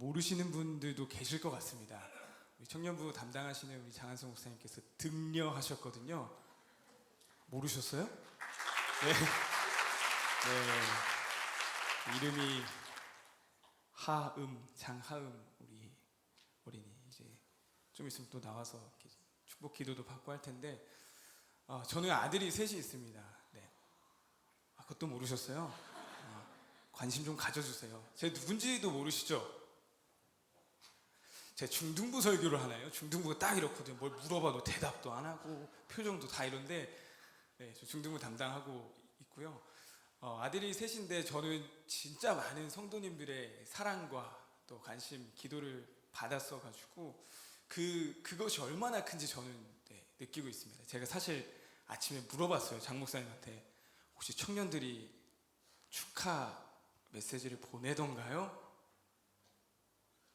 모르시는 분들도 계실 것 같습니다. 우리 청년부 담당하시는 우리 장한성 목사님께서 등려하셨거든요. 모르셨어요? 네. 네. 이름이 장하음 우리 어린이 이제 좀 있으면 또 나와서 이렇게 축복 기도도 받고 할 텐데 저는 아들이 셋이 있습니다. 네. 그것도 모르셨어요? 관심 좀 가져주세요. 제가 누군지도 모르시죠? 제가 중등부 설교를 하나요? 중등부가 딱 이렇거든요. 뭘 물어봐도 대답도 안 하고 표정도 다 이런데 네, 저 중등부 담당하고 있고요. 아들이 셋인데 저는 진짜 많은 성도님들의 사랑과 또 관심, 기도를 받았어 가지고 그것이 얼마나 큰지 저는 느끼고 있습니다. 제가 사실 아침에 물어봤어요. 장 목사님한테 혹시 청년들이 축하 메시지를 보내던가요?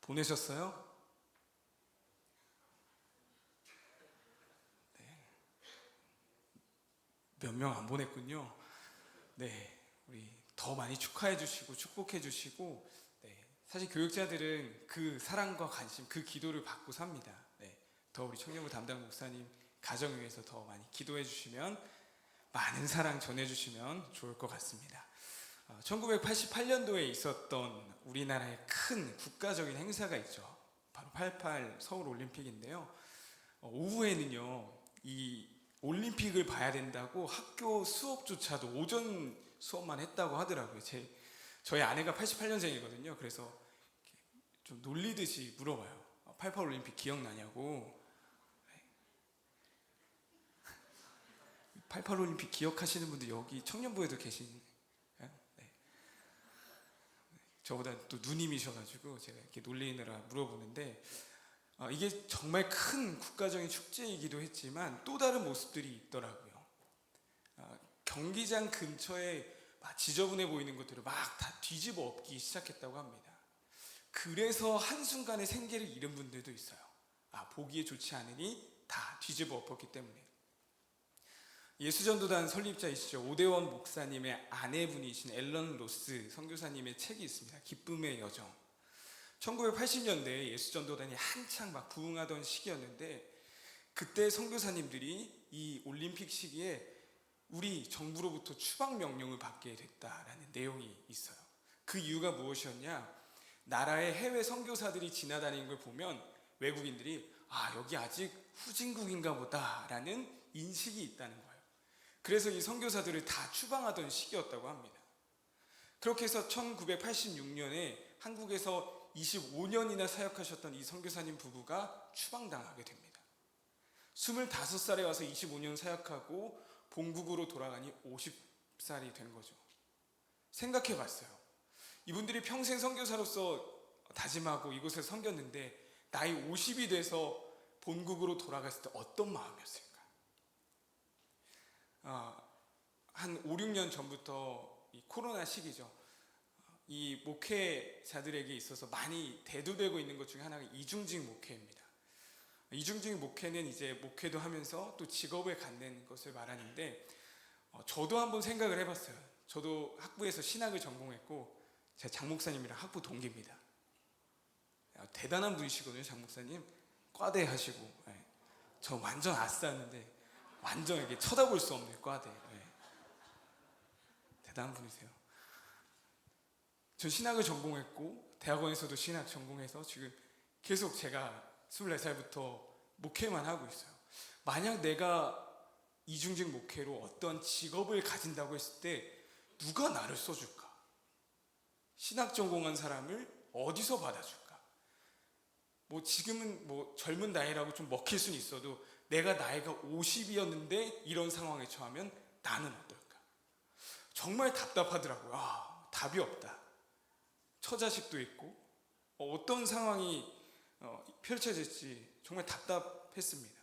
보내셨어요? 네. 몇 명 안 보냈군요. 네, 우리 더 많이 축하해 주시고 축복해 주시고 네, 사실 교육자들은 그 사랑과 관심, 그 기도를 받고 삽니다. 네, 더 우리 청년부 담당 목사님 가정 위해서 더 많이 기도해 주시면 많은 사랑 전해 주시면 좋을 것 같습니다. 1988년도에 있었던 우리나라의 큰 국가적인 행사가 있죠. 바로 88 서울 올림픽인데요. 오후에는요, 이 올림픽을 봐야 된다고 학교 수업조차도 오전 수업만 했다고 하더라고요. 저희 아내가 88년생이거든요. 그래서 좀 놀리듯이 물어봐요. 88 올림픽 기억나냐고. 88 올림픽 기억하시는 분들 여기 청년부에도 계신 네. 저보다 또 누님이셔가지고 제가 이렇게 놀리느라 물어보는데 이게 정말 큰 국가적인 축제이기도 했지만 또 다른 모습들이 있더라고요. 경기장 근처에 지저분해 보이는 것들을 막 다 뒤집어 엎기 시작했다고 합니다. 그래서 한순간에 생계를 잃은 분들도 있어요. 보기에 좋지 않으니 다 뒤집어 엎었기 때문에. 예수전도단 설립자이시죠. 오대원 목사님의 아내분이신 앨런 로스 선교사님의 책이 있습니다. 기쁨의 여정. 1980년대에 예수전도단이 한창 막 부흥하던 시기였는데 그때 선교사님들이 이 올림픽 시기에 우리 정부로부터 추방 명령을 받게 됐다라는 내용이 있어요. 그 이유가 무엇이었냐? 나라의 해외 선교사들이 지나다니는 걸 보면 외국인들이 여기 아직 후진국인가 보다라는 인식이 있다는 거예요. 그래서 이 선교사들을 다 추방하던 시기였다고 합니다. 그렇게 해서 1986년에 한국에서 25년이나 사역하셨던 이 선교사님 부부가 추방당하게 됩니다. 25살에 와서 25년 사역하고 본국으로 돌아가니 50살이 된 거죠. 생각해 봤어요. 이분들이 평생 선교사로서 다짐하고 이곳에서 섬겼는데 나이 50이 돼서 본국으로 돌아갔을 때 어떤 마음이었을까? 한 5, 6년 전부터 이 코로나 시기죠. 이 목회자들에게 있어서 많이 대두되고 있는 것 중에 하나가 이중직 목회입니다. 이중직 목회는 이제 목회도 하면서 또 직업을 갖는 것을 말하는데 저도 한번 생각을 해봤어요. 저도 학부에서 신학을 전공했고 제가 장 목사님이랑 학부 동기입니다. 대단한 분이시거든요. 장 목사님 과대 하시고 저 완전 아싸였는데 완전 이렇게 쳐다볼 수 없는 과대. 대단한 분이세요. 전 신학을 전공했고 대학원에서도 신학 전공해서 지금 계속 제가 24살부터 목회만 하고 있어요. 만약 내가 이중직 목회로 어떤 직업을 가진다고 했을 때 누가 나를 써줄까? 신학 전공한 사람을 어디서 받아줄까? 지금은 젊은 나이라고 좀 먹힐 수는 있어도 내가 나이가 50이었는데 이런 상황에 처하면 나는 어떨까? 정말 답답하더라고요. 답이 없다. 처자식도 있고 어떤 상황이 펼쳐질지 정말 답답했습니다.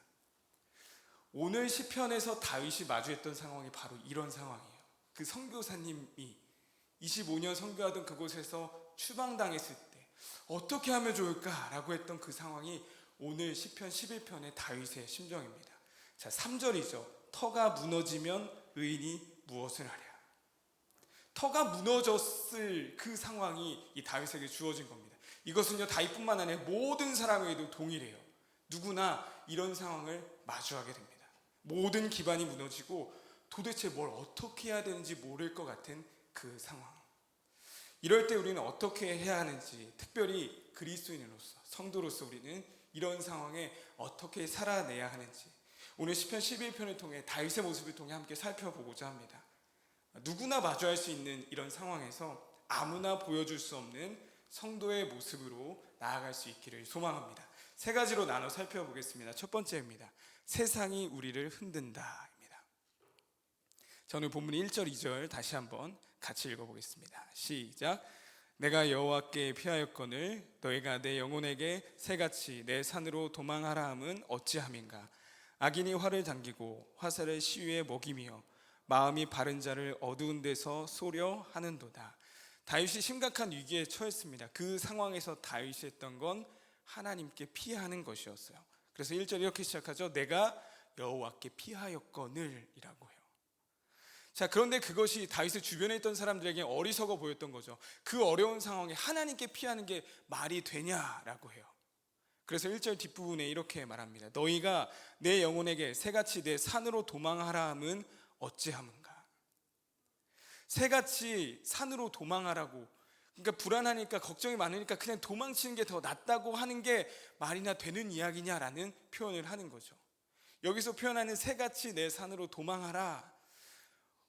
오늘 시편에서 다윗이 마주했던 상황이 바로 이런 상황이에요. 그 선교사님이 25년 선교하던 그곳에서 추방당했을 때 어떻게 하면 좋을까라고 했던 그 상황이 오늘 시편 11편의 다윗의 심정입니다. 자, 3절이죠. 터가 무너지면 의인이 무엇을 하랴. 터가 무너졌을 그 상황이 이 다윗에게 주어진 겁니다. 이것은요 다윗뿐만 아니라 모든 사람에게도 동일해요. 누구나 이런 상황을 마주하게 됩니다. 모든 기반이 무너지고 도대체 뭘 어떻게 해야 되는지 모를 것 같은 그 상황. 이럴 때 우리는 어떻게 해야 하는지, 특별히 그리스도인으로서, 성도로서 우리는 이런 상황에 어떻게 살아내야 하는지 오늘 시편 11편을 통해 다윗의 모습을 통해 함께 살펴보고자 합니다. 누구나 마주할 수 있는 이런 상황에서 아무나 보여줄 수 없는 성도의 모습으로 나아갈 수 있기를 소망합니다. 세 가지로 나눠 살펴보겠습니다. 첫 번째입니다. 세상이 우리를 흔든다입니다. 저는 본문 1절 2절 다시 한번 같이 읽어보겠습니다. 시작. 내가 여호와께 피하였거늘 너희가 내 영혼에게 새같이 내 산으로 도망하라 함은 어찌함인가. 악인이 활을 당기고 화살을 시위에 먹이며 마음이 바른 자를 어두운 데서 쏘려 하는도다. 다윗이 심각한 위기에 처했습니다. 그 상황에서 다윗이 했던 건 하나님께 피하는 것이었어요. 그래서 1절 이렇게 시작하죠. 내가 여호와께 피하였거늘 이라고 해요. 자, 그런데 그것이 다윗의 주변에 있던 사람들에게 어리석어 보였던 거죠. 그 어려운 상황에 하나님께 피하는 게 말이 되냐라고 해요. 그래서 1절 뒷부분에 이렇게 말합니다. 너희가 내 영혼에게 새같이 내 산으로 도망하라 함은 어찌함은가. 새같이 산으로 도망하라고, 그러니까 불안하니까 걱정이 많으니까 그냥 도망치는 게 더 낫다고 하는 게 말이나 되는 이야기냐라는 표현을 하는 거죠. 여기서 표현하는 새같이 내 산으로 도망하라,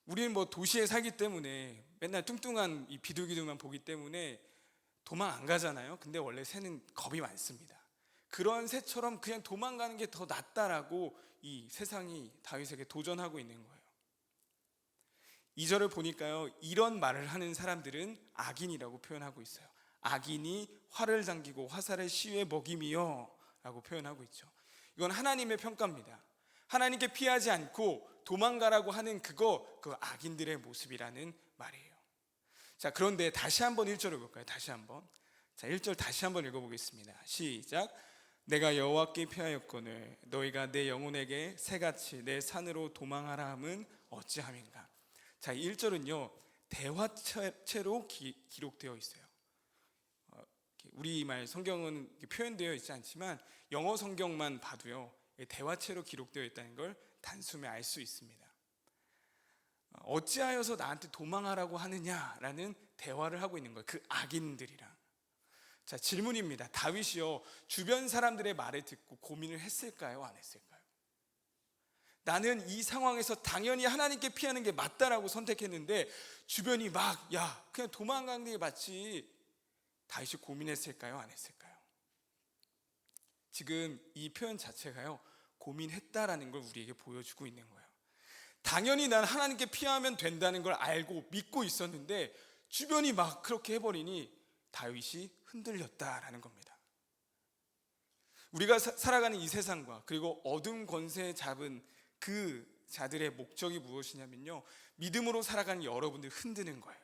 우리는 뭐 도시에 살기 때문에 맨날 뚱뚱한 이 비둘기들만 보기 때문에 도망 안 가잖아요. 근데 원래 새는 겁이 많습니다. 그런 새처럼 그냥 도망가는 게 더 낫다라고 이 세상이 다윗에게 도전하고 있는 거예요. 2절을 보니까요, 이런 말을 하는 사람들은 악인이라고 표현하고 있어요. 악인이 활을 당기고 화살을 시위에 먹이며 라고 표현하고 있죠. 이건 하나님의 평가입니다. 하나님께 피하지 않고 도망가라고 하는 그 악인들의 모습이라는 말이에요. 자, 그런데 다시 한번 1절을 볼까요? 다시 한번. 자, 1절 다시 한번 읽어보겠습니다. 시작. 내가 여호와께 피하였거늘 너희가 내 영혼에게 새같이 내 산으로 도망하라 함은 어찌함인가. 자, 1절은요 대화체로 기록되어 있어요. 우리말 성경은 표현되어 있지 않지만 영어 성경만 봐도요 대화체로 기록되어 있다는 걸 단숨에 알 수 있습니다. 어찌하여서 나한테 도망하라고 하느냐라는 대화를 하고 있는 거예요. 그 악인들이랑. 자, 질문입니다. 다윗이요 주변 사람들의 말을 듣고 고민을 했을까요? 안 했을까요? 나는 이 상황에서 당연히 하나님께 피하는 게 맞다라고 선택했는데 주변이 막 야 그냥 도망가는 게 맞지, 다윗이 고민했을까요? 안 했을까요? 지금 이 표현 자체가요 고민했다라는 걸 우리에게 보여주고 있는 거예요. 당연히 난 하나님께 피하면 된다는 걸 알고 믿고 있었는데 주변이 막 그렇게 해버리니 다윗이 흔들렸다라는 겁니다. 우리가 살아가는 이 세상과 그리고 어둠 권세에 잡은 그 자들의 목적이 무엇이냐면요 믿음으로 살아가는 여러분들 흔드는 거예요.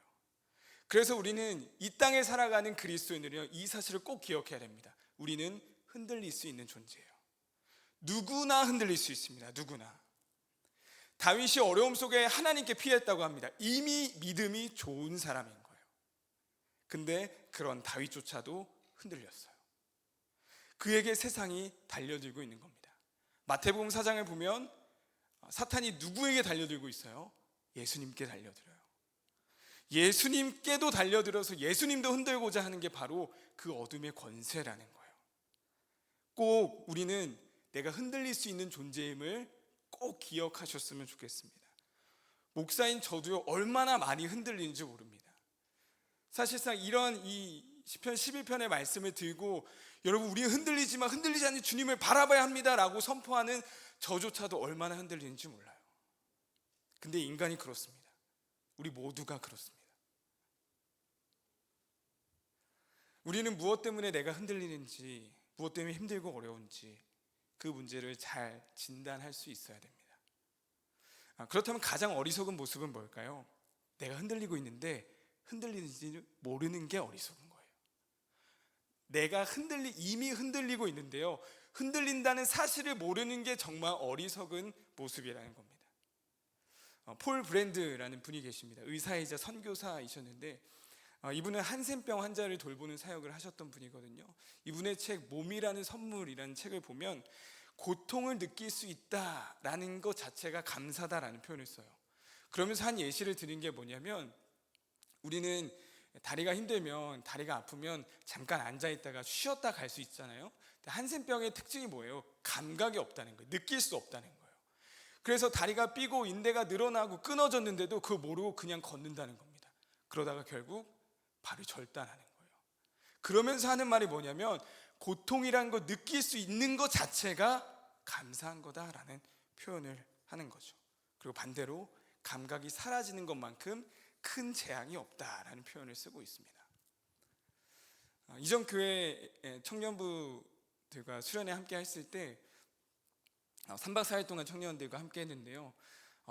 그래서 우리는 이 땅에 살아가는 그리스도인들이요 이 사실을 꼭 기억해야 됩니다. 우리는 흔들릴 수 있는 존재예요. 누구나 흔들릴 수 있습니다. 누구나. 다윗이 어려움 속에 하나님께 피했다고 합니다. 이미 믿음이 좋은 사람인 거예요. 근데 그런 다윗조차도 흔들렸어요. 그에게 세상이 달려들고 있는 겁니다. 마태복음 4장을 보면 사탄이 누구에게 달려들고 있어요? 예수님께 달려들어요. 예수님께도 달려들어서 예수님도 흔들고자 하는 게 바로 그 어둠의 권세라는 거예요. 꼭 우리는 내가 흔들릴 수 있는 존재임을 꼭 기억하셨으면 좋겠습니다. 목사인 저도요 얼마나 많이 흔들리는지 모릅니다. 사실상 이런 이 시편 11편의 말씀을 들고 여러분 우리 흔들리지만 흔들리지 않는 주님을 바라봐야 합니다 라고 선포하는 저조차도 얼마나 흔들리는지 몰라요. 근데 인간이 그렇습니다. 우리 모두가 그렇습니다. 우리는 무엇 때문에 내가 흔들리는지, 무엇 때문에 힘들고 어려운지 그 문제를 잘 진단할 수 있어야 됩니다. 그렇다면 가장 어리석은 모습은 뭘까요? 내가 흔들리고 있는데 흔들리는지 모르는 게 어리석은 거예요. 내가 이미 흔들리고 있는데요 흔들린다는 사실을 모르는 게 정말 어리석은 모습이라는 겁니다. 폴 브랜드라는 분이 계십니다. 의사이자 선교사이셨는데 이분은 한센병 환자를 돌보는 사역을 하셨던 분이거든요. 이분의 책 몸이라는 선물이라는 책을 보면 고통을 느낄 수 있다라는 것 자체가 감사다라는 표현을 써요. 그러면서 한 예시를 드린 게 뭐냐면, 우리는 다리가 힘들면, 다리가 아프면 잠깐 앉아있다가 쉬었다 갈 수 있잖아요. 근데 한센병의 특징이 뭐예요? 감각이 없다는 거예요. 느낄 수 없다는 거예요. 그래서 다리가 삐고 인대가 늘어나고 끊어졌는데도 그거 모르고 그냥 걷는다는 겁니다. 그러다가 결국 발을 절단하는 거예요. 그러면서 하는 말이 뭐냐면, 고통이라는 거 느낄 수 있는 것 자체가 감사한 거다라는 표현을 하는 거죠. 그리고 반대로 감각이 사라지는 것만큼 큰 재앙이 없다라는 표현을 쓰고 있습니다. 이전 교회 청년부들과 수련회 함께 했을 때 3박 4일 동안 청년들과 함께 했는데요,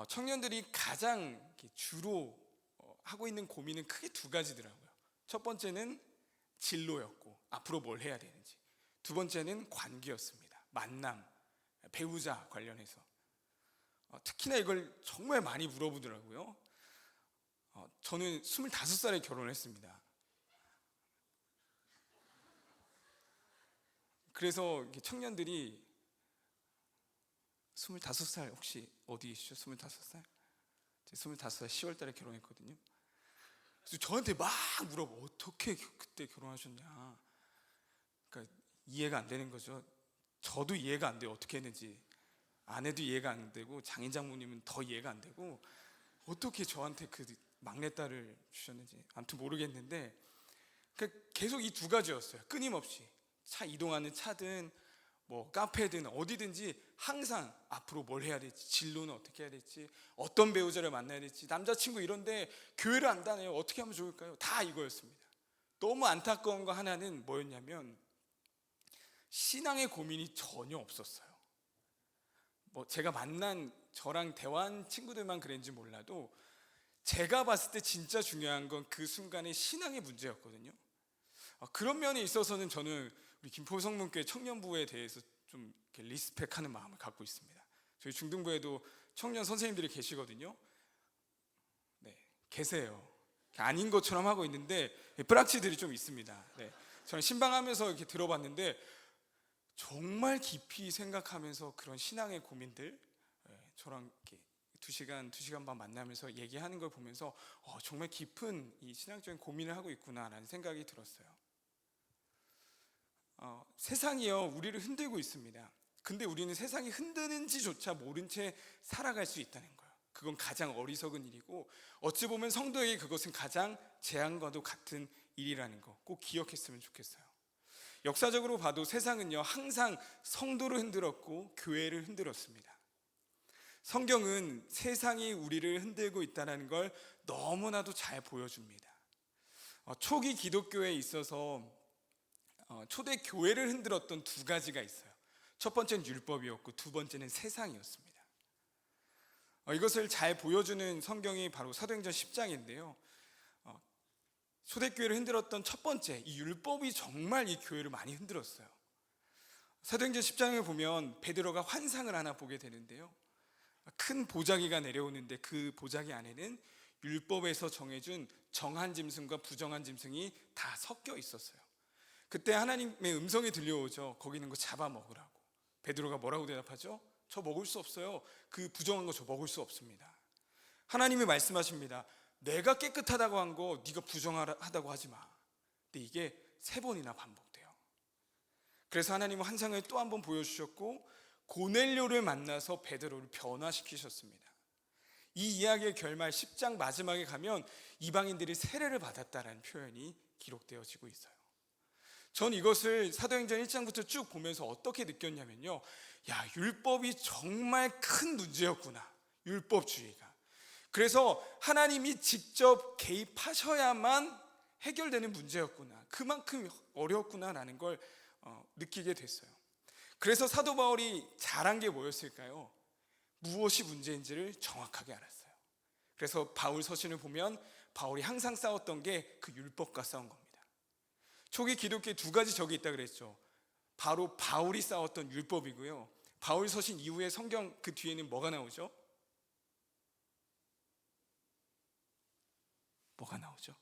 청년들이 가장 주로 하고 있는 고민은 크게 두 가지더라고요. 첫 번째는 진로였고 앞으로 뭘 해야 되는지, 두 번째는 관계였습니다. 만남, 배우자 관련해서 특히나 이걸 정말 많이 물어보더라고요. 저는 25살에 결혼했습니다. 그래서 청년들이 25살 혹시 어디 계시죠? 25살? 25살 10월 달에 결혼했거든요. 그래서 저한테 막 물어봐. 어떻게 그때 결혼하셨냐. 그러니까 이해가 안 되는 거죠. 저도 이해가 안 돼요. 어떻게 했는지. 아내도 이해가 안 되고 장인 장모님은 더 이해가 안 되고, 어떻게 저한테 그 막내딸을 주셨는지 아무튼 모르겠는데, 그러니까 계속 이 두 가지였어요. 끊임없이 차 이동하는 차든 뭐 카페든 어디든지 항상 앞으로 뭘 해야 될지, 진로는 어떻게 해야 될지, 어떤 배우자를 만나야 될지, 남자친구 이런데 교회를 안 다녀요. 어떻게 하면 좋을까요? 다 이거였습니다. 너무 안타까운 거 하나는 뭐였냐면, 신앙의 고민이 전혀 없었어요. 뭐 제가 만난 저랑 대화한 친구들만 그랬는지 몰라도 제가 봤을 때 진짜 중요한 건 그 순간의 신앙의 문제였거든요. 그런 면에 있어서는 저는 우리 김포 성문교회 청년부에 대해서 좀 리스펙하는 마음을 갖고 있습니다. 저희 중등부에도 청년 선생님들이 계시거든요. 네, 계세요. 아닌 것처럼 하고 있는데 뿌락치들이 좀 있습니다. 네, 저는 신방하면서 이렇게 들어봤는데 정말 깊이 생각하면서 그런 신앙의 고민들, 저랑 이렇게 2시간 반 만나면서 얘기하는 걸 보면서 정말 깊은 이 신앙적인 고민을 하고 있구나라는 생각이 들었어요. 세상이요, 우리를 흔들고 있습니다. 근데 우리는 세상이 흔드는지조차 모른 채 살아갈 수 있다는 거예요. 그건 가장 어리석은 일이고, 어찌 보면 성도에게 그것은 가장 재앙과도 같은 일이라는 거 꼭 기억했으면 좋겠어요. 역사적으로 봐도 세상은요, 항상 성도를 흔들었고 교회를 흔들었습니다. 성경은 세상이 우리를 흔들고 있다는 걸 너무나도 잘 보여줍니다. 초기 기독교에 있어서 초대 교회를 흔들었던 두 가지가 있어요. 첫 번째는 율법이었고 두 번째는 세상이었습니다. 이것을 잘 보여주는 성경이 바로 사도행전 10장인데요, 초대교회를 흔들었던 첫 번째, 이 율법이 정말 이 교회를 많이 흔들었어요. 사도행전 10장을 보면 베드로가 환상을 하나 보게 되는데요, 큰 보자기가 내려오는데 그 보자기 안에는 율법에서 정해준 정한 짐승과 부정한 짐승이 다 섞여 있었어요. 그때 하나님의 음성이 들려오죠. 거기 있는 거 잡아먹으라고. 베드로가 뭐라고 대답하죠? 저 먹을 수 없어요. 그 부정한 거 저 먹을 수 없습니다. 하나님이 말씀하십니다. 내가 깨끗하다고 한 거 네가 부정하다고 하지 마. 근데 이게 3번이나 반복돼요. 그래서 하나님은 환상을 또 한 번 보여주셨고 고넬료를 만나서 베드로를 변화시키셨습니다. 이 이야기의 결말 10장 마지막에 가면 이방인들이 세례를 받았다는 표현이 기록되어지고 있어요. 전 이것을 사도행전 1장부터 쭉 보면서 어떻게 느꼈냐면요, 율법이 정말 큰 문제였구나, 율법주의가. 그래서 하나님이 직접 개입하셔야만 해결되는 문제였구나, 그만큼 어려웠구나라는 걸 느끼게 됐어요. 그래서 사도 바울이 잘한 게 뭐였을까요? 무엇이 문제인지를 정확하게 알았어요. 그래서 바울 서신을 보면 바울이 항상 싸웠던 게 그 율법과 싸운 겁니다. 초기 기독교에 두 가지 적이 있다 그랬죠. 바로 바울이 싸웠던 율법이고요, 바울 서신 이후에 성경 그 뒤에는 뭐가 나오죠? 뭐가 나오죠?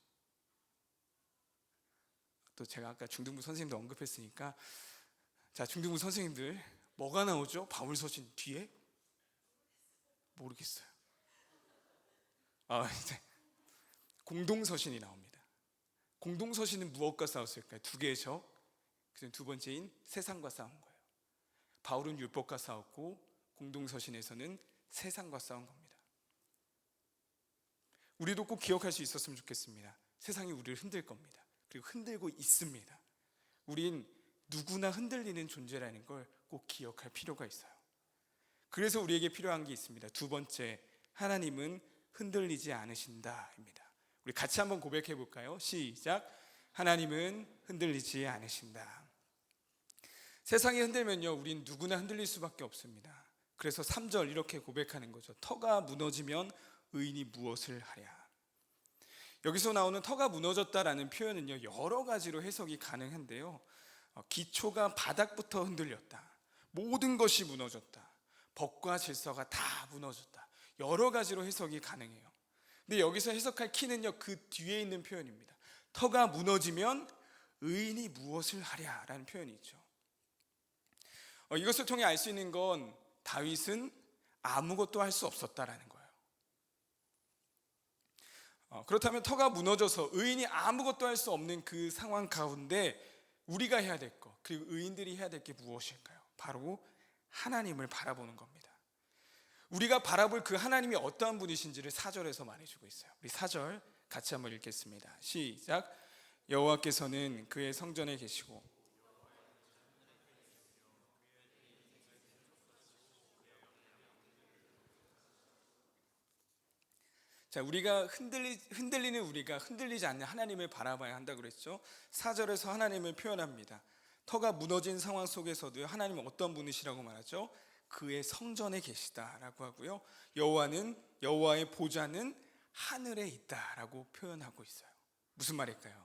또 제가 아까 중등부 선생님도 언급했으니까, 자, 중등부 선생님들 뭐가 나오죠? 바울서신 뒤에? 모르겠어요. 이제 공동서신이 나옵니다. 공동서신은 무엇과 싸웠을까요? 두 개의 적, 그중 두 번째인 세상과 싸운 거예요. 바울은 율법과 싸웠고 공동서신에서는 세상과 싸운 겁니다. 우리도 꼭 기억할 수 있었으면 좋겠습니다. 세상이 우리를 흔들 겁니다. 그리고 흔들고 있습니다. 우린 누구나 흔들리는 존재라는 걸 꼭 기억할 필요가 있어요. 그래서 우리에게 필요한 게 있습니다. 두 번째, 하나님은 흔들리지 않으신다입니다. 우리 같이 한번 고백해 볼까요? 시작. 하나님은 흔들리지 않으신다. 세상이 흔들면요, 우린 누구나 흔들릴 수밖에 없습니다. 그래서 3절 이렇게 고백하는 거죠. 터가 무너지면 의인이 무엇을 하랴. 여기서 나오는 터가 무너졌다라는 표현은요, 여러 가지로 해석이 가능한데요, 기초가 바닥부터 흔들렸다, 모든 것이 무너졌다, 법과 질서가 다 무너졌다, 여러 가지로 해석이 가능해요. 근데 여기서 해석할 키는요, 그 뒤에 있는 표현입니다. 터가 무너지면 의인이 무엇을 하랴라는 표현이 있죠. 이것을 통해 알 수 있는 건 다윗은 아무것도 할 수 없었다라는 거예요. 그렇다면 터가 무너져서 의인이 아무것도 할 수 없는 그 상황 가운데 우리가 해야 될 것, 그리고 의인들이 해야 될 게 무엇일까요? 바로 하나님을 바라보는 겁니다. 우리가 바라볼 그 하나님이 어떠한 분이신지를 4절에서 말해주고 있어요. 우리 4절 같이 한번 읽겠습니다. 시작. 여호와께서는 그의 성전에 계시고 자, 우리가 흔들리는 우리가 흔들리지 않는 하나님을 바라봐야 한다고 그랬죠. 4절에서 하나님을 표현합니다. 터가 무너진 상황 속에서도 하나님은 어떤 분이시라고 말하죠? 그의 성전에 계시다라고 하고요, 여호와의 보좌는 하늘에 있다라고 표현하고 있어요. 무슨 말일까요?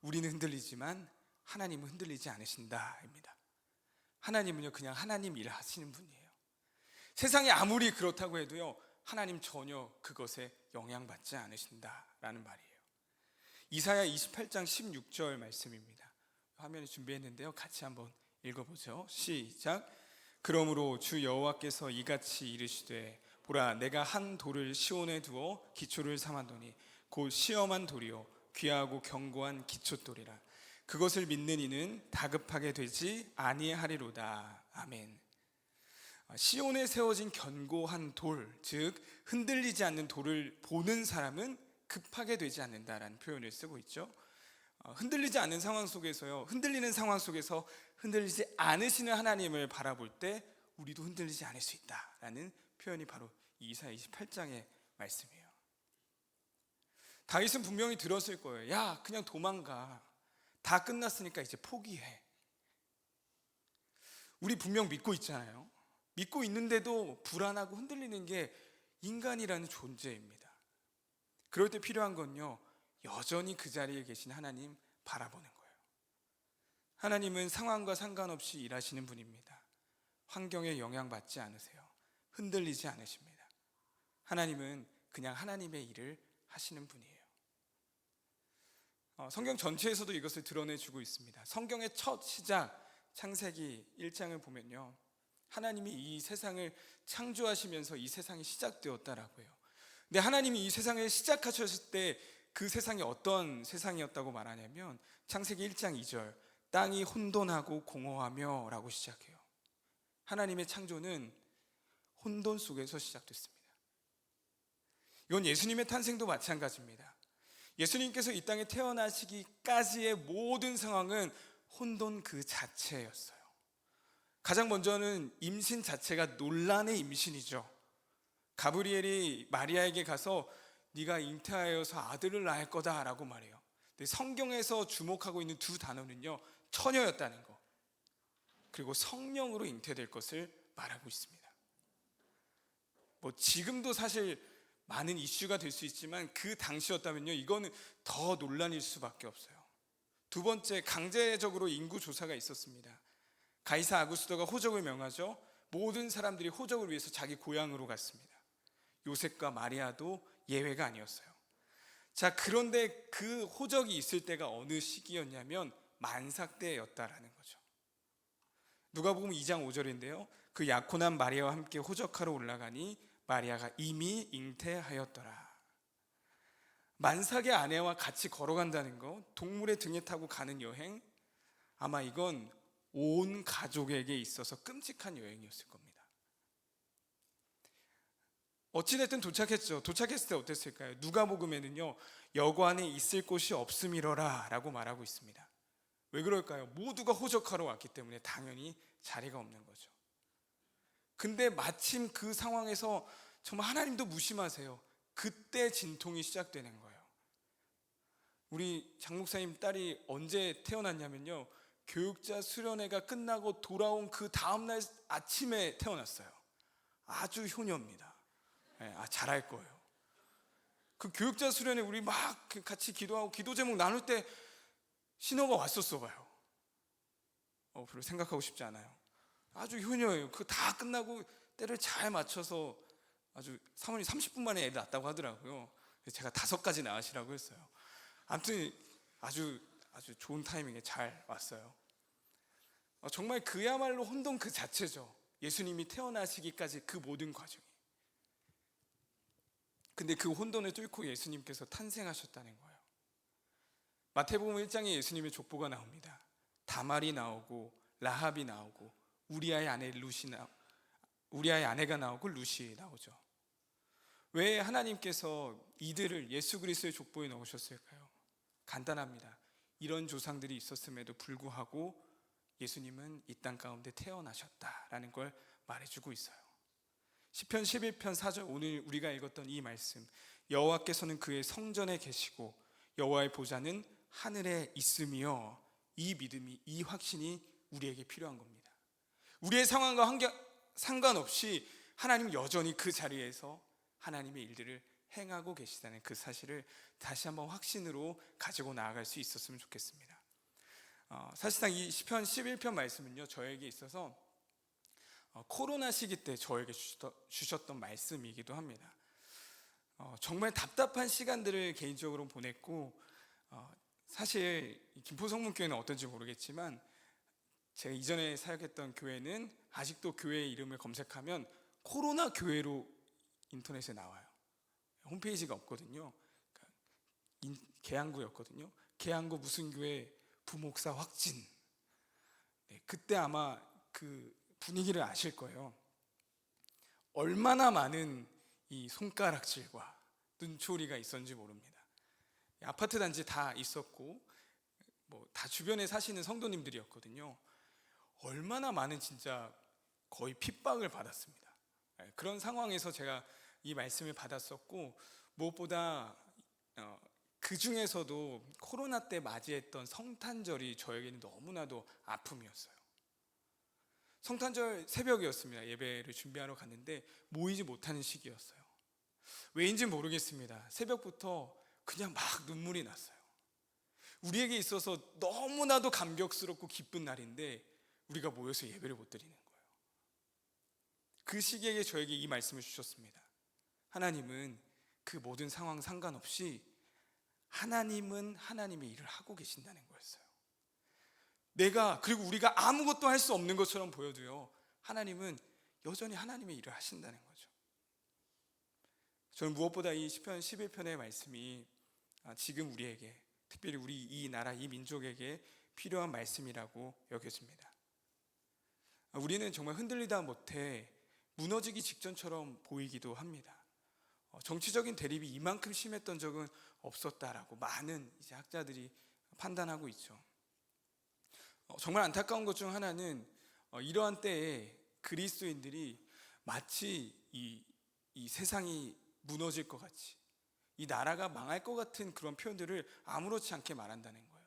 우리는 흔들리지만 하나님은 흔들리지 않으신다입니다. 하나님은요, 그냥 하나님 일을 하시는 분이에요. 세상이 아무리 그렇다고 해도요, 하나님 전혀 그것에 영향받지 않으신다라는 말이에요. 이사야 28장 16절 말씀입니다. 화면에 준비했는데요, 같이 한번 읽어보죠. 시작. 그러므로 주 여호와께서 이같이 이르시되 보라, 내가 한 돌을 시온에 두어 기초를 삼았노니 곧 시험한 돌이요 귀하고 견고한 기초돌이라. 그것을 믿는 이는 다급하게 되지 아니하리로다. 아멘. 시온에 세워진 견고한 돌, 즉 흔들리지 않는 돌을 보는 사람은 급하게 되지 않는다라는 표현을 쓰고 있죠. 흔들리지 않는 상황 속에서요, 흔들리는 상황 속에서 흔들리지 않으시는 하나님을 바라볼 때 우리도 흔들리지 않을 수 있다라는 표현이 바로 이사야 28장의 말씀이에요. 다윗은 분명히 들었을 거예요. 야, 그냥 도망가. 다 끝났으니까 이제 포기해. 우리 분명 믿고 있잖아요. 믿고 있는데도 불안하고 흔들리는 게 인간이라는 존재입니다. 그럴 때 필요한 건요, 여전히 그 자리에 계신 하나님 바라보는 거예요. 하나님은 상황과 상관없이 일하시는 분입니다. 환경에 영향받지 않으세요. 흔들리지 않으십니다. 하나님은 그냥 하나님의 일을 하시는 분이에요. 성경 전체에서도 이것을 드러내주고 있습니다. 성경의 첫 시작 창세기 1장을 보면요, 하나님이 이 세상을 창조하시면서 이 세상이 시작되었다라고 해요. 근데 하나님이 이 세상을 시작하셨을 때 그 세상이 어떤 세상이었다고 말하냐면 창세기 1장 2절 땅이 혼돈하고 공허하며 라고 시작해요. 하나님의 창조는 혼돈 속에서 시작됐습니다. 이건 예수님의 탄생도 마찬가지입니다. 예수님께서 이 땅에 태어나시기까지의 모든 상황은 혼돈 그 자체였어요. 가장 먼저는 임신 자체가 논란의 임신이죠. 가브리엘이 마리아에게 가서 네가 잉태하여서 아들을 낳을 거다라고 말해요. 근데 성경에서 주목하고 있는 두 단어는요, 처녀였다는 거, 그리고 성령으로 잉태될 것을 말하고 있습니다. 지금도 사실 많은 이슈가 될 수 있지만 그 당시였다면요, 이거는 더 논란일 수밖에 없어요. 두 번째, 강제적으로 인구 조사가 있었습니다. 가이사 아구스토가 호적을 명하죠. 모든 사람들이 호적을 위해서 자기 고향으로 갔습니다. 요셉과 마리아도 예외가 아니었어요. 자, 그런데 그 호적이 있을 때가 어느 시기였냐면 만삭 때였다라는 거죠. 누가복음 2장 5절인데요. 그 약혼한 마리아와 함께 호적하러 올라가니 마리아가 이미 잉태하였더라. 만삭의 아내와 같이 걸어간다는 거, 동물의 등에 타고 가는 여행, 아마 이건 온 가족에게 있어서 끔찍한 여행이었을 겁니다. 어찌됐든 도착했죠. 도착했을 때 어땠을까요? 누가복음에는요, 여관에 있을 곳이 없음이러라 라고 말하고 있습니다. 왜 그럴까요? 모두가 호적하러 왔기 때문에 당연히 자리가 없는 거죠. 근데 마침 그 상황에서 정말 하나님도 무심하세요. 그때 진통이 시작되는 거예요. 우리 장 목사님 딸이 언제 태어났냐면요, 교육자 수련회가 끝나고 돌아온 그 다음날 아침에 태어났어요. 아주 효녀입니다. 네, 잘할 거예요. 그 교육자 수련회 우리 막 같이 기도하고 기도 제목 나눌 때 신호가 왔었어 봐요. 별로 생각하고 싶지 않아요. 아주 효녀예요. 그 다 끝나고 때를 잘 맞춰서 아주 사모님 30분 만에 애를 낳았다고 하더라고요. 제가 5가지 낳으시라고 했어요. 아무튼 아주 좋은 타이밍에 잘 왔어요. 정말 그야말로 혼돈 그 자체죠. 예수님이 태어나시기까지 그 모든 과정이. 근데 그 혼돈을 뚫고 예수님께서 탄생하셨다는 거예요. 마태복음 1장에 예수님의 족보가 나옵니다. 다말이 나오고 라합이 나오고 우리아의 아내가 나오고 루시 나오죠. 왜 하나님께서 이들을 예수 그리스도의 족보에 넣으셨을까요? 간단합니다. 이런 조상들이 있었음에도 불구하고 예수님은 이 땅 가운데 태어나셨다라는 걸 말해주고 있어요. 시편 11편 4절, 오늘 우리가 읽었던 이 말씀, 여호와께서는 그의 성전에 계시고 여호와의 보좌는 하늘에 있으며, 이 믿음이, 이 확신이 우리에게 필요한 겁니다. 우리의 상황과 상관없이 하나님 여전히 그 자리에서 하나님의 일들을 행하고 계시다는 그 사실을 다시 한번 확신으로 가지고 나아갈 수 있었으면 좋겠습니다. 사실상 이 시편 11편 말씀은요, 저에게 있어서 코로나 시기 때 저에게 주셨던 말씀이기도 합니다. 정말 답답한 시간들을 개인적으로 보냈고, 사실 김포성문교회는 어떤지 모르겠지만 제가 이전에 사역했던 교회는 아직도 교회 이름을 검색하면 코로나 교회로 인터넷에 나와요. 홈페이지가 없거든요. 계양구였거든요. 계양구 무슨 교회 부목사 확진. 네, 그때 아마 그 분위기를 아실 거예요. 얼마나 많은 이 손가락질과 눈초리가 있었는지 모릅니다. 아파트 단지 다 있었고 다 주변에 사시는 성도님들이었거든요. 얼마나 많은 진짜 거의 핍박을 받았습니다. 그런 상황에서 제가 이 말씀을 받았었고, 무엇보다 그 중에서도 코로나 때 맞이했던 성탄절이 저에게는 너무나도 아픔이었어요. 성탄절 새벽이었습니다. 예배를 준비하러 갔는데 모이지 못하는 시기였어요. 왜인지 모르겠습니다. 새벽부터 그냥 막 눈물이 났어요. 우리에게 있어서 너무나도 감격스럽고 기쁜 날인데 우리가 모여서 예배를 못 드리는 거예요. 그 시기에 저에게 이 말씀을 주셨습니다. 하나님은 그 모든 상황 상관없이 하나님은 하나님의 일을 하고 계신다는 거였어요. 그리고 우리가 아무것도 할 수 없는 것처럼 보여도요, 하나님은 여전히 하나님의 일을 하신다는 거죠. 저는 무엇보다 이 시편 11편의 말씀이 지금 우리에게, 특별히 우리 이 나라, 이 민족에게 필요한 말씀이라고 여겨집니다. 우리는 정말 흔들리다 못해 무너지기 직전처럼 보이기도 합니다. 정치적인 대립이 이만큼 심했던 적은 없었다라고 많은 이제 학자들이 판단하고 있죠. 정말 안타까운 것 중 하나는 이러한 때에 그리스도인들이 마치 이 세상이 무너질 것 같이, 이 나라가 망할 것 같은 그런 표현들을 아무렇지 않게 말한다는 거예요.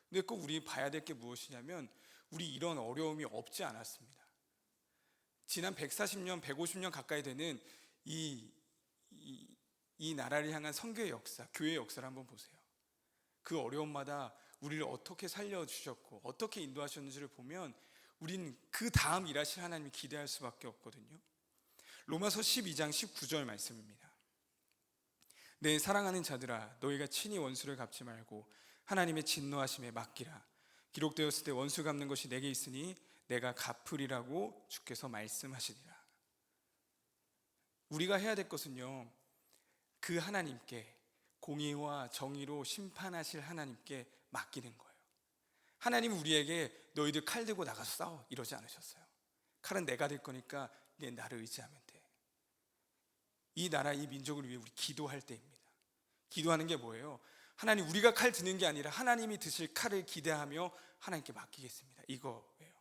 근데 꼭 우리 봐야 될 게 무엇이냐면, 우리 이런 어려움이 없지 않았습니다. 지난 140년, 150년 가까이 되는 이 나라를 향한 선교의 역사, 교회의 역사를 한번 보세요. 그 어려움마다 우리를 어떻게 살려주셨고 어떻게 인도하셨는지를 보면 우리는 그 다음 일하실 하나님을 기대할 수밖에 없거든요. 로마서 12장 19절 말씀입니다. 내 사랑하는 자들아, 너희가 친히 원수를 갚지 말고 하나님의 진노하심에 맡기라. 기록되었을 때 원수 갚는 것이 내게 있으니 내가 갚으리라고 주께서 말씀하시니라. 우리가 해야 될 것은요, 그 하나님께, 공의와 정의로 심판하실 하나님께 맡기는 거예요. 하나님은 우리에게 너희들 칼 들고 나가서 싸워 이러지 않으셨어요. 칼은 내가 될 거니까 내 나를 의지하면 돼. 이 나라, 이 민족을 위해 우리 기도할 때입니다. 기도하는 게 뭐예요? 하나님, 우리가 칼 드는 게 아니라 하나님이 드실 칼을 기대하며 하나님께 맡기겠습니다, 이거예요.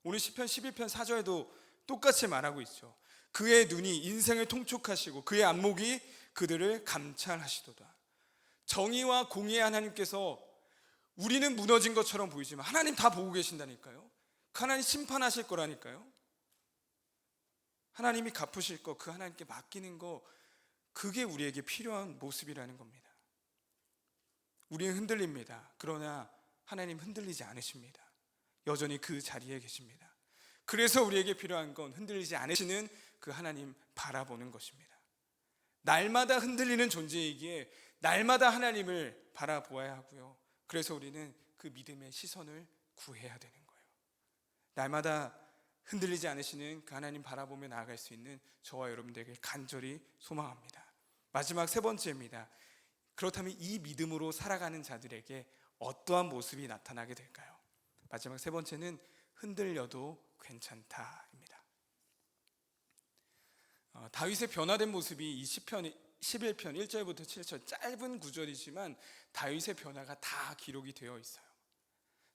오늘 시편 11편 4절에도 똑같이 말하고 있죠. 그의 눈이 인생을 통촉하시고 그의 안목이 그들을 감찰하시도다. 정의와 공의의 하나님께서 우리는 무너진 것처럼 보이지만 하나님 다 보고 계신다니까요. 하나님 심판하실 거라니까요. 하나님이 갚으실 거, 그 하나님께 맡기는 거, 그게 우리에게 필요한 모습이라는 겁니다. 우리는 흔들립니다. 그러나 하나님 흔들리지 않으십니다. 여전히 그 자리에 계십니다. 그래서 우리에게 필요한 건 흔들리지 않으시는 그 하나님 바라보는 것입니다. 날마다 흔들리는 존재이기에 날마다 하나님을 바라보아야 하고요. 그래서 우리는 그 믿음의 시선을 구해야 되는 거예요. 날마다 흔들리지 않으시는 그 하나님 바라보며 나아갈 수 있는 저와 여러분들에게 간절히 소망합니다. 마지막 세 번째입니다. 그렇다면 이 믿음으로 살아가는 자들에게 어떠한 모습이 나타나게 될까요? 마지막 세 번째는 흔들려도 괜찮다입니다. 다윗의 변화된 모습이 이 시편 11편 1절부터 7절 짧은 구절이지만 다윗의 변화가 다 기록이 되어 있어요.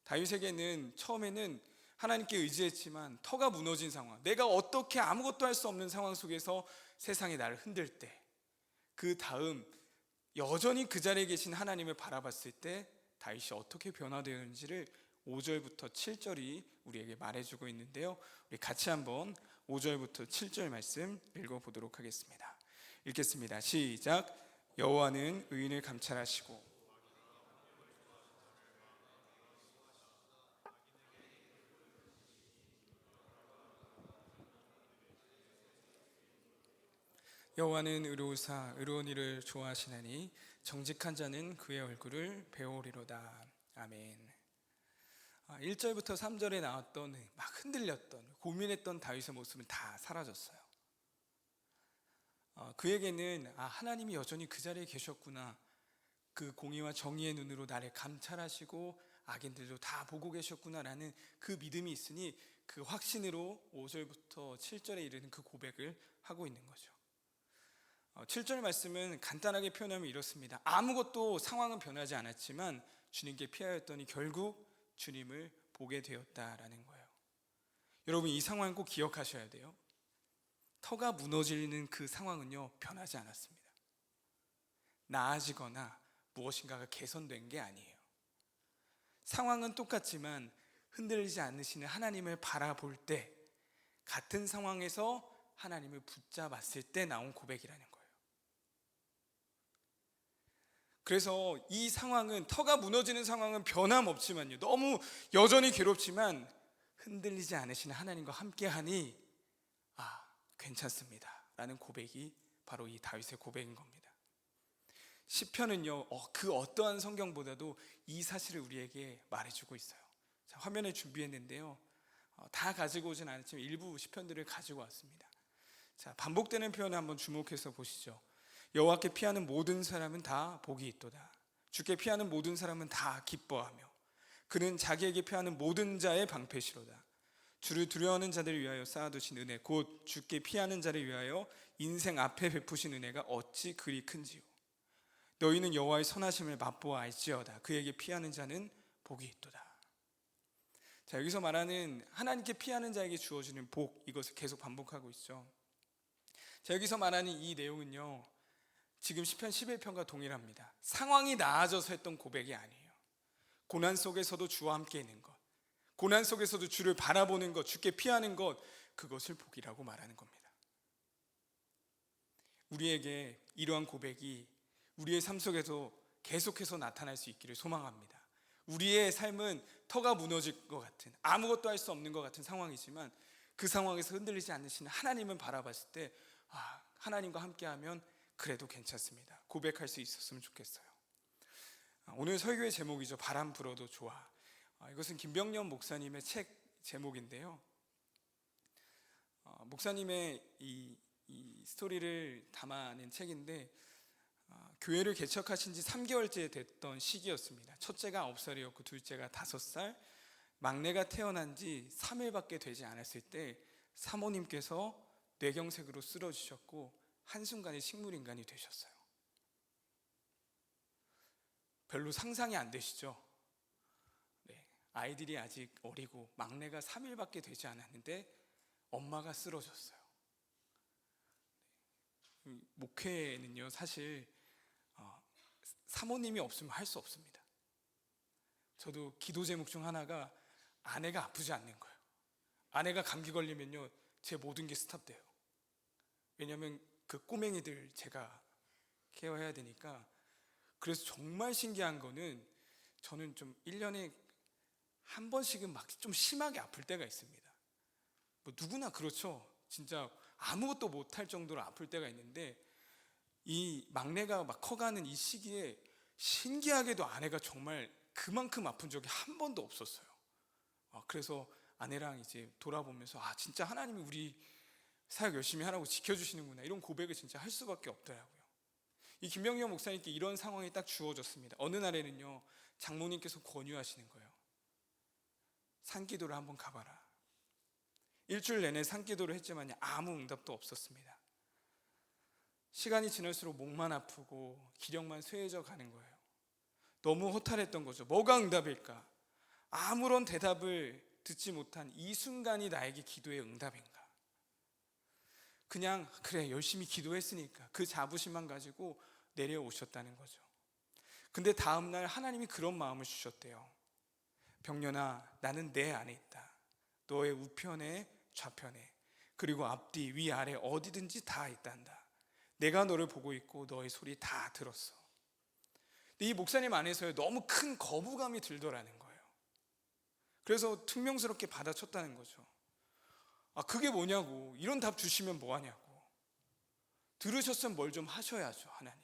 다윗에게는 처음에는 하나님께 의지했지만 터가 무너진 상황, 내가 어떻게 아무것도 할 수 없는 상황 속에서 세상이 나를 흔들 때, 그 다음 여전히 그 자리에 계신 하나님을 바라봤을 때 다윗이 어떻게 변화되었는지를 5절부터 7절이 우리에게 말해주고 있는데요, 우리 같이 한번 5절부터 7절 말씀 읽어보도록 하겠습니다. 읽겠습니다. 시작. 여호와는 의인을 감찰하시고 여호와는 의로우사 의로운 일을 좋아하시나니 정직한 자는 그의 얼굴을 배우리로다. 아멘. 1절부터 3절에 나왔던 막 흔들렸던, 고민했던 다윗의 모습은 다 사라졌어요. 그에게는 하나님이 여전히 그 자리에 계셨구나, 그 공의와 정의의 눈으로 나를 감찰하시고 악인들도 다 보고 계셨구나라는 그 믿음이 있으니 그 확신으로 5절부터 7절에 이르는 그 고백을 하고 있는 거죠. 7절 말씀은 간단하게 표현하면 이렇습니다. 아무것도 상황은 변하지 않았지만 주님께 피하였더니 결국 주님을 보게 되었다라는 거예요. 여러분, 이 상황 꼭 기억하셔야 돼요. 터가 무너지는 그 상황은요, 변하지 않았습니다. 나아지거나 무엇인가가 개선된 게 아니에요. 상황은 똑같지만 흔들리지 않으시는 하나님을 바라볼 때, 같은 상황에서 하나님을 붙잡았을 때 나온 고백이라는 거예요. 그래서 이 상황은, 터가 무너지는 상황은 변함없지만요, 너무 여전히 괴롭지만 흔들리지 않으시는 하나님과 함께하니 괜찮습니다 라는 고백이 바로 이 다윗의 고백인 겁니다. 시편은요, 그 어떠한 성경보다도 이 사실을 우리에게 말해주고 있어요. 자, 화면에 준비했는데요, 다 가지고 오진 않았지만 일부 시편들을 가지고 왔습니다. 자, 반복되는 표현을 한번 주목해서 보시죠. 여호와께 피하는 모든 사람은 다 복이 있도다. 주께 피하는 모든 사람은 다 기뻐하며 그는 자기에게 피하는 모든 자의 방패시로다. 주를 두려워하는 자들을 위하여 쌓아두신 은혜, 곧 주께 피하는 자를 위하여 인생 앞에 베푸신 은혜가 어찌 그리 큰지요. 너희는 여호와의 선하심을 맛보아 알지어다. 그에게 피하는 자는 복이 있도다. 자, 여기서 말하는 하나님께 피하는 자에게 주어지는 복, 이것을 계속 반복하고 있죠. 자, 여기서 말하는 이 내용은요, 지금 시편 11편과 동일합니다. 상황이 나아져서 했던 고백이 아니에요. 고난 속에서도 주와 함께 있는 것, 고난 속에서도 주를 바라보는 것, 주께 피하는 것, 그것을 복이라고 말하는 겁니다. 우리에게 이러한 고백이 우리의 삶 속에서 계속해서 나타날 수 있기를 소망합니다. 우리의 삶은 터가 무너질 것 같은, 아무것도 할 수 없는 것 같은 상황이지만 그 상황에서 흔들리지 않으시는 하나님을 바라봤을 때 하나님과 함께하면 그래도 괜찮습니다. 고백할 수 있었으면 좋겠어요. 오늘 설교의 제목이죠. 바람 불어도 좋아. 이것은 김병년 목사님의 책 제목인데요. 목사님의 이 스토리를 담아낸 책인데, 교회를 개척하신 지 3개월째 됐던 시기였습니다. 첫째가 9살이었고 둘째가 5살, 막내가 태어난 지 3일밖에 되지 않았을 때 사모님께서 뇌경색으로 쓰러지셨고 한순간에 식물인간이 되셨어요. 별로 상상이 안 되시죠? 네, 아이들이 아직 어리고 막내가 3일밖에 되지 않았는데 엄마가 쓰러졌어요. 목회는요, 사실 사모님이 없으면 할 수 없습니다. 저도 기도 제목 중 하나가 아내가 아프지 않는 거예요. 아내가 감기 걸리면요, 제 모든 게 스탑돼요. 왜냐하면 그 꼬맹이들 제가 케어해야 되니까. 그래서 정말 신기한 거는, 저는 좀 1년에 한 번씩은 막 좀 심하게 아플 때가 있습니다. 뭐 누구나 그렇죠. 진짜 아무것도 못할 정도로 아플 때가 있는데, 이 막내가 막 커가는 이 시기에 신기하게도 아내가 정말 그만큼 아픈 적이 한 번도 없었어요. 그래서 아내랑 이제 돌아보면서 진짜 하나님이 우리 사역 열심히 하라고 지켜주시는구나, 이런 고백을 진짜 할 수밖에 없더라고요. 이 김병년 목사님께 이런 상황이 딱 주어졌습니다. 어느 날에는요, 장모님께서 권유하시는 거예요. 산기도를 한번 가봐라. 일주일 내내 산기도를 했지만 아무 응답도 없었습니다. 시간이 지날수록 목만 아프고 기력만 쇠해져 가는 거예요. 너무 허탈했던 거죠. 뭐가 응답일까? 아무런 대답을 듣지 못한 이 순간이 나에게 기도의 응답인가? 그냥 그래, 열심히 기도했으니까 그 자부심만 가지고 내려오셨다는 거죠. 근데 다음날 하나님이 그런 마음을 주셨대요. 병년아, 나는 내 안에 있다. 너의 우편에 좌편에, 그리고 앞뒤 위아래 어디든지 다 있단다. 내가 너를 보고 있고 너의 소리 다 들었어. 근데 이 목사님 안에서 너무 큰 거부감이 들더라는 거예요. 그래서 퉁명스럽게 받아쳤다는 거죠. 그게 뭐냐고, 이런 답 주시면 뭐하냐고. 들으셨으면 뭘 좀 하셔야죠, 하나님.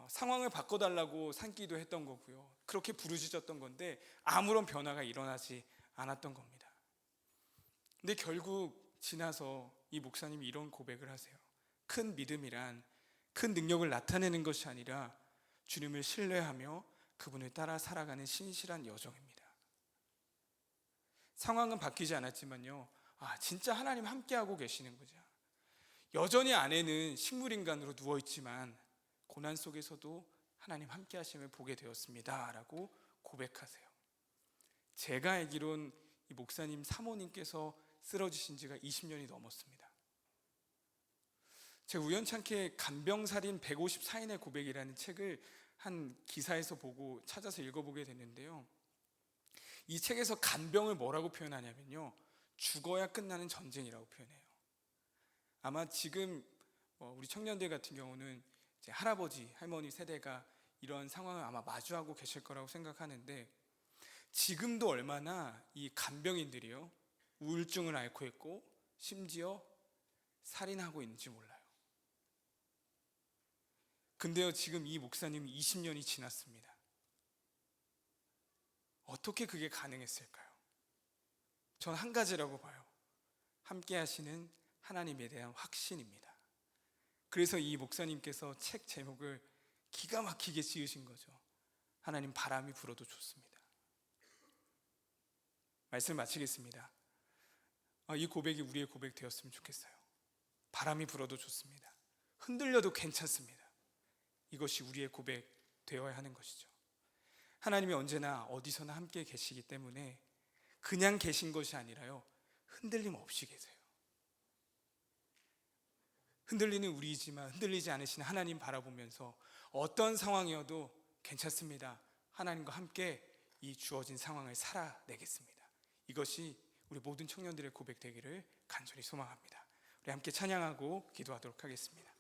상황을 바꿔달라고 산기도 했던 거고요, 그렇게 부르짖었던 건데 아무런 변화가 일어나지 않았던 겁니다. 근데 결국 지나서 이 목사님이 이런 고백을 하세요. 큰 믿음이란 큰 능력을 나타내는 것이 아니라 주님을 신뢰하며 그분을 따라 살아가는 신실한 여정입니다. 상황은 바뀌지 않았지만요, 진짜 하나님 함께하고 계시는 거죠. 여전히 아내는 식물인간으로 누워있지만 고난 속에서도 하나님 함께 하심을 보게 되었습니다 라고 고백하세요. 제가 알기론 이 목사님 사모님께서 쓰러지신 지가 20년이 넘었습니다. 제가 우연찮게 간병살인 154인의 고백이라는 책을 한 기사에서 보고 찾아서 읽어보게 됐는데요, 이 책에서 간병을 뭐라고 표현하냐면요, 죽어야 끝나는 전쟁이라고 표현해요. 아마 지금 우리 청년들 같은 경우는 이제 할아버지, 할머니 세대가 이런 상황을 아마 마주하고 계실 거라고 생각하는데, 지금도 얼마나 이 간병인들이요, 우울증을 앓고 있고 심지어 살인하고 있는지 몰라요. 근데요, 지금 이 목사님이 20년이 지났습니다. 어떻게 그게 가능했을까요? 전 한 가지라고 봐요. 함께 하시는 하나님에 대한 확신입니다. 그래서 이 목사님께서 책 제목을 기가 막히게 지으신 거죠. 하나님, 바람이 불어도 좋습니다. 말씀 마치겠습니다. 이 고백이 우리의 고백 되었으면 좋겠어요. 바람이 불어도 좋습니다. 흔들려도 괜찮습니다. 이것이 우리의 고백 되어야 하는 것이죠. 하나님이 언제나 어디서나 함께 계시기 때문에 그냥 계신 것이 아니라요, 흔들림 없이 계세요. 흔들리는 우리이지만 흔들리지 않으신 하나님 바라보면서 어떤 상황이어도 괜찮습니다, 하나님과 함께 이 주어진 상황을 살아내겠습니다. 이것이 우리 모든 청년들의 고백 되기를 간절히 소망합니다. 우리 함께 찬양하고 기도하도록 하겠습니다.